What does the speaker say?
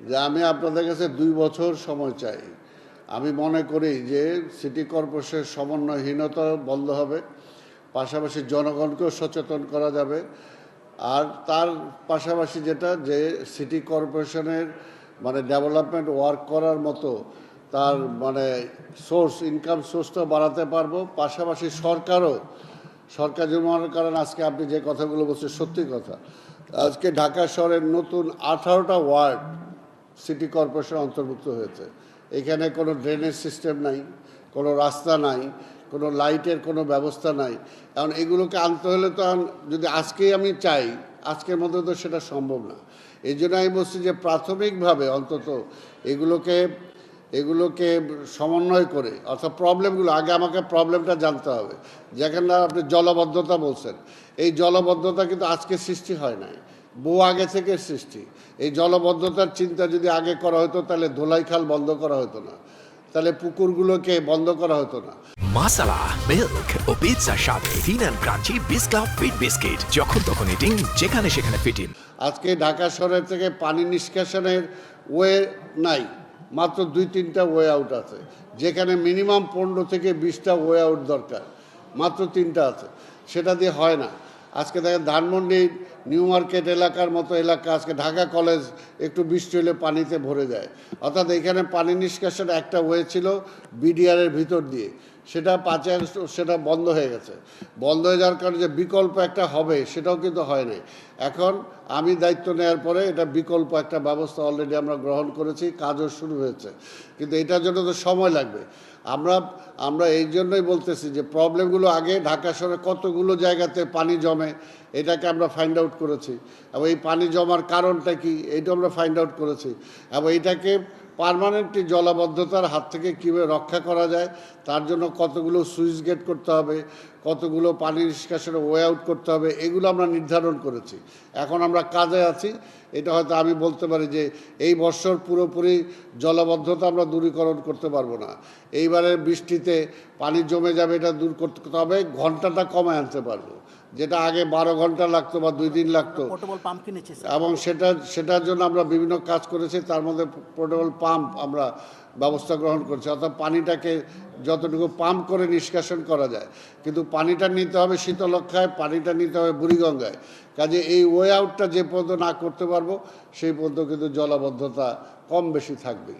যে আমি আপনাদের কাছে 2 বছর সময় চাই। আমি মনে করি যে সিটি কর্পোরেশনের সমন্বয়হীনতা বন্ধ হবে, পাশাপাশি জনগণকেও সচেতন করা যাবে। আর তার পাশাপাশি যেটা যে সিটি কর্পোরেশনের মানে ডেভেলপমেন্ট ওয়ার্ক করার মতো তার মানে ইনকাম সোর্সটা বাড়াতে পারবো। পাশাপাশি সরকার যেমন মনে করেন আজকে আপনি যে কথাগুলো বলছেন সত্যি কথা। আজকে ঢাকা শহরের নতুন 18টা ওয়ার্ড সিটি কর্পোরেশন অন্তর্ভুক্ত হয়েছে। এখানে কোনো ড্রেনেজ সিস্টেম নাই, কোনো রাস্তা নাই, কোনো লাইটের কোনো ব্যবস্থা নাই। এখন এগুলোকে আনতে হলে তো যদি আজকেই আমি চাই, আজকের মধ্যে তো সেটা সম্ভব না। এই জন্য আমি বলছি যে প্রাথমিকভাবে অন্তত এগুলোকে সমন্বয় করে অর্থাৎ প্রবলেমগুলো আগে আমাকে প্রবলেমটা জানতে হবে। যেখানে আপনি জলবদ্ধতা বলছেন, এই জলবদ্ধতা কিন্তু আজকে সৃষ্টি হয় নাই, বহু আগে থেকে সৃষ্টি। এই জলবদ্ধতার চিন্তা যদি আগে করা হতো তাহলে ধোলাইখাল বন্ধ করা হতো না, তাহলে পুকুরগুলোকে বন্ধ করা হতো না। মাসালা মিল্ক ও পিৎজার সাথে thin and crunchy biscuit fit biscuit, যখন তখন ইটিং, যেখানে সেখানে ফিটিং। আজকে ঢাকা শহরের থেকে পানি নিষ্কাশনের ওয়ে নাই, মাত্র 2-3টা ওয়ে আউট আছে, যেখানে মিনিমাম 15 থেকে 20টা ওয়ে আউট দরকার, মাত্র 3টা আছে, সেটা দিয়ে হয় না। আজকে দেখেন ধানমন্ডি নিউ মার্কেট এলাকার মতো এলাকা, আজকে ঢাকা কলেজ একটু বৃষ্টি হলে পানিতে ভরে যায়। অর্থাৎ এখানে পানি নিষ্কাশন একটা ওয়ে ছিল বিডিআরের ভিতর দিয়ে, সেটা সেটা বন্ধ হয়ে গেছে। বন্ধ হয়ে যাওয়ার কারণে যে বিকল্প একটা হবে সেটাও কিন্তু হয় নাই। এখন আমি দায়িত্ব নেওয়ার পরে এটা বিকল্প একটা ব্যবস্থা অলরেডি আমরা গ্রহণ করেছি, কাজও শুরু হয়েছে, কিন্তু এটার জন্য তো সময় লাগবে। আমরা এই জন্যই বলতেছি যে প্রবলেমগুলো আগে ঢাকা শহরে কতগুলো জায়গাতে পানি জমে এটাকে আমরা ফাইন্ড আউট করেছি, এবং এই পানি জমার কারণটা কি এটা আমরা ফাইন্ড আউট করেছি, এবং এটাকে পার্মানেন্টলি জলাবদ্ধতার হাত থেকে কীভাবে রক্ষা করা যায় তার জন্য কতগুলো সুইচ গেট করতে হবে, কতগুলো পানি নিষ্কাশনের ওয়ে আউট করতে হবে, এগুলো আমরা নির্ধারণ করেছি। এখন আমরা কাজে আছি। এটা হয়তো আমি বলতে পারি যে এই বছর পুরোপুরি জলাবদ্ধতা আমরা দূরীকরণ করতে পারবো না। এইবারের বৃষ্টিতে পানি জমে যাবে, এটা দূর করতে হবে, ঘন্টাটা কমে আনতে পারবো। যেটা আগে 12 ঘন্টা লাগতো বা 2 দিন লাগতো, এবং সেটার জন্য আমরা বিভিন্ন কাজ করেছি। তার মধ্যে পোর্টেবল পাম্প আমরা ব্যবস্থা গ্রহণ করছি, অর্থাৎ পানিটাকে যতটুকু পাম্প করে নিষ্কাশন করা যায়। কিন্তু পানিটা নিতে হবে শীতলক্ষায়, পানিটা নিতে হবে বুড়িগঙ্গায়। কাজে এই ওয়ে আউটটা যে পর্যন্ত না করতে পারবো সেই পর্যন্ত কিন্তু জলাবদ্ধতা কম বেশি থাকবে।